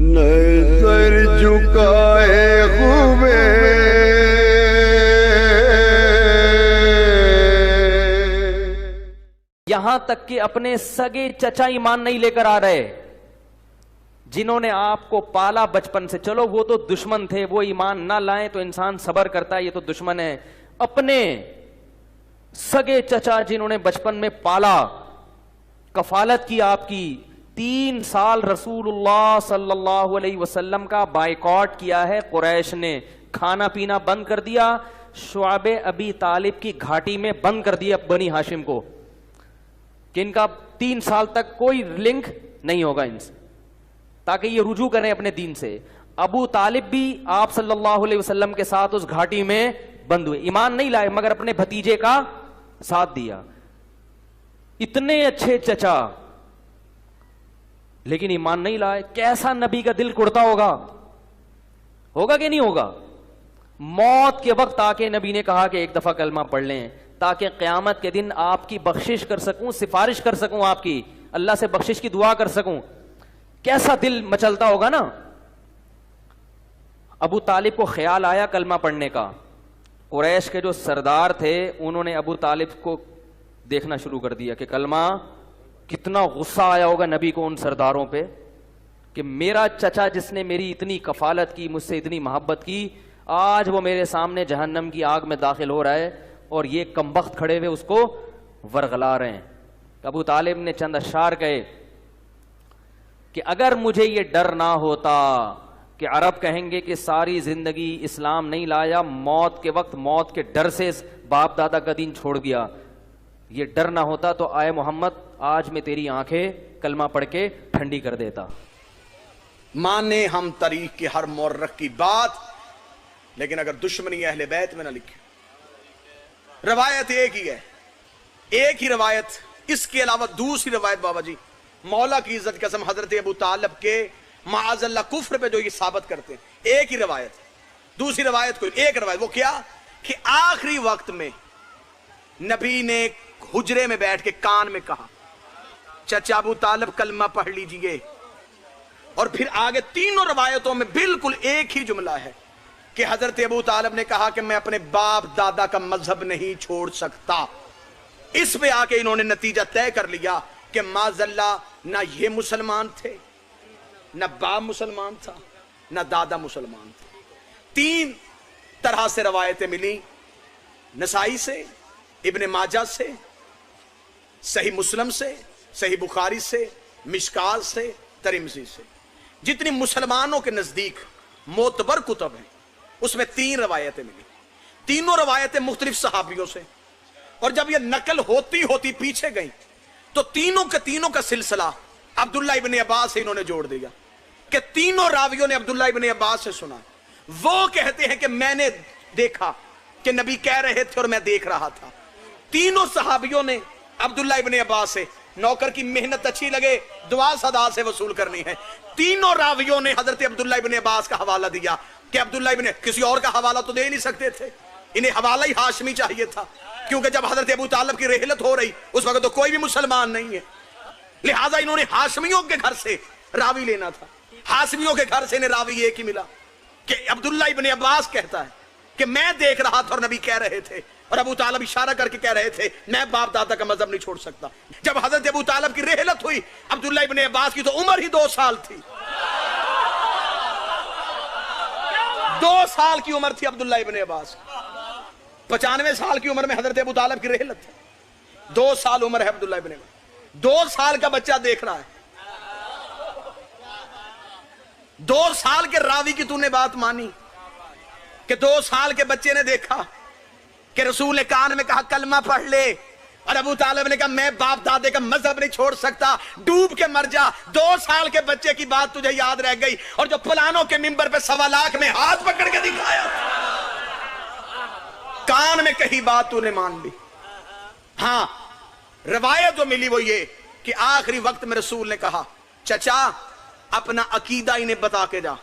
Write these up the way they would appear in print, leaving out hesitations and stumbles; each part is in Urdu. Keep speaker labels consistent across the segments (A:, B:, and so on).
A: نظر جھکائے خوبے
B: یہاں تک کہ اپنے سگے چچا ایمان نہیں لے کر آ رہے، جنہوں نے آپ کو پالا بچپن سے. چلو وہ تو دشمن تھے، وہ ایمان نہ لائیں تو انسان صبر کرتا ہے، یہ تو دشمن ہے. اپنے سگے چچا جنہوں نے بچپن میں پالا، کفالت کی آپ کی، 3 سال رسول اللہ صلی اللہ علیہ وسلم کا بائیکاٹ کیا ہے قریش نے، کھانا پینا بند کر دیا، شعب ابی طالب کی گھاٹی میں بند کر دیا بنی ہاشم کو کہ ان کا 3 سال تک کوئی لنک نہیں ہوگا ان سے، تاکہ یہ رجوع کریں اپنے دین سے. ابو طالب بھی آپ صلی اللہ علیہ وسلم کے ساتھ اس گھاٹی میں بند ہوئے، ایمان نہیں لائے مگر اپنے بھتیجے کا ساتھ دیا. اتنے اچھے چچا لیکن ایمان نہیں لائے. کیسا نبی کا دل کڑتا ہوگا کہ نہیں ہوگا؟ موت کے وقت آ کے نبی نے کہا کہ ایک دفعہ کلمہ پڑھ لیں تاکہ قیامت کے دن آپ کی بخشش کر سکوں، سفارش کر سکوں، آپ کی اللہ سے بخشش کی دعا کر سکوں. کیسا دل مچلتا ہوگا نا. ابو طالب کو خیال آیا کلمہ پڑھنے کا. قریش کے جو سردار تھے انہوں نے ابو طالب کو دیکھنا شروع کر دیا کہ کلمہ، کتنا غصہ آیا ہوگا نبی کو ان سرداروں پہ کہ میرا چچا جس نے میری اتنی کفالت کی، مجھ سے اتنی محبت کی، آج وہ میرے سامنے جہنم کی آگ میں داخل ہو رہا ہے اور یہ کمبخت کھڑے ہوئے اس کو ورغلا رہے ہیں. ابو طالب نے چند اشعار کہے کہ اگر مجھے یہ ڈر نہ ہوتا کہ عرب کہیں گے کہ ساری زندگی اسلام نہیں لایا، موت کے وقت موت کے ڈر سے باپ دادا کا دین چھوڑ دیا، یہ ڈر نہ ہوتا تو آئے محمد آج میں تیری آنکھیں کلمہ پڑھ کے ٹھنڈی کر دیتا.
C: مانے ہم تاریخ کی ہر مورخ کی بات، لیکن اگر دشمنی اہل بیت میں نہ لکھے. روایت ایک ہی ہے، ایک ہی روایت، اس کے علاوہ دوسری روایت بابا جی مولا کی عزت قسم حضرت ابو طالب کے معاذ اللہ کفر پہ جو یہ ثابت کرتے ہیں، ایک ہی روایت. دوسری روایت کوئی، ایک روایت. وہ کیا کہ آخری وقت میں نبی نے حجرے میں بیٹھ کے کان میں کہا چچا ابو طالب کلمہ پڑھ لیجئے. اور پھر آگے تینوں روایتوں میں بالکل ایک ہی جملہ ہے کہ حضرت ابو طالب نے کہا کہ میں اپنے باپ دادا کا مذہب نہیں چھوڑ سکتا. اس پہ آ کے انہوں نے نتیجہ طے کر لیا کہ معاذ اللہ نہ یہ مسلمان تھے، نہ باپ مسلمان تھا، نہ دادا مسلمان تھا. 3 طرح سے روایتیں ملی، نسائی سے، ابن ماجہ سے، صحیح مسلم سے، صحیح بخاری سے، مشکات سے، ترمذی سے. جتنی مسلمانوں کے نزدیک معتبر کتب ہیں اس میں 3 روایتیں ملی. تینوں روایتیں مختلف صحابیوں سے، اور جب یہ نقل ہوتی ہوتی پیچھے گئیں تو تینوں کا سلسلہ عبداللہ ابن عباس سے انہوں نے جوڑ دیا کہ تینوں راویوں نے عبداللہ ابن عباس سے سنا. وہ کہتے ہیں کہ میں نے دیکھا کہ نبی کہہ رہے تھے اور میں دیکھ رہا تھا. تینوں صحابیوں نے عبداللہ ابن عباس سے، نوکر کی محنت اچھی لگے دعا صدا سے وصول کرنی ہے. تینوں راویوں نے حضرت عبداللہ ابن عباس کا حوالہ دیا کہ عبداللہ ابن، کسی اور کا حوالہ تو دے نہیں سکتے تھے، انہیں حوالہ ہی ہاشمی چاہیے تھا، کیونکہ جب حضرت ابو طالب کی رحلت ہو رہی اس وقت تو کوئی بھی مسلمان نہیں ہے، لہٰذا انہوں نے ہاشمیوں کے گھر سے راوی لینا تھا. ہاشمیوں کے گھر سے انہیں راوی ایک ہی ملا کہ عبداللہ ابن عباس کہتا ہے کہ میں دیکھ رہا تھا اور نبی کہہ رہے تھے، اور ابو طالب اشارہ کر کے کہہ رہے تھے میں باپ دادا کا مذہب نہیں چھوڑ سکتا. جب حضرت ابو طالب کی رحلت ہوئی عبداللہ ابن عباس کی تو عمر ہی 2 سال تھی. 2 سال کی عمر تھی عبداللہ ابن عباس. 95 سال کی عمر میں حضرت ابو طالب کی رحلت ہے، 2 سال عمر ہے عبداللہ ابن عباس. 2 سال کا بچہ دیکھ رہا ہے. 2 سال کے راوی کی تو نے بات مانی کہ 2 سال کے بچے نے دیکھا کہ رسول نے کان میں کہا کلمہ پڑھ لے، اور ابو طالب نے کہا میں باپ دادے کا مذہب نہیں چھوڑ سکتا، ڈوب کے مر جا. 2 سال کے بچے کی بات تجھے یاد رہ گئی، اور جو پلانوں کے ممبر پہ 1.25 لاکھ میں ہاتھ پکڑ کے دکھایا، کان میں کہی بات تو نے مان لی. ہاں روایت جو ملی وہ یہ کہ آخری وقت میں رسول نے کہا چچا اپنا عقیدہ انہیں بتا کے جا.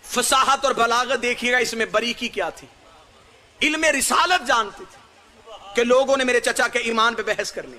C: فصاحت اور بلاغت دیکھیے گا اس میں باریکی کیا تھی. علم رسالت جانتے تھے کہ لوگوں نے میرے چچا کے ایمان پہ بحث کرنی.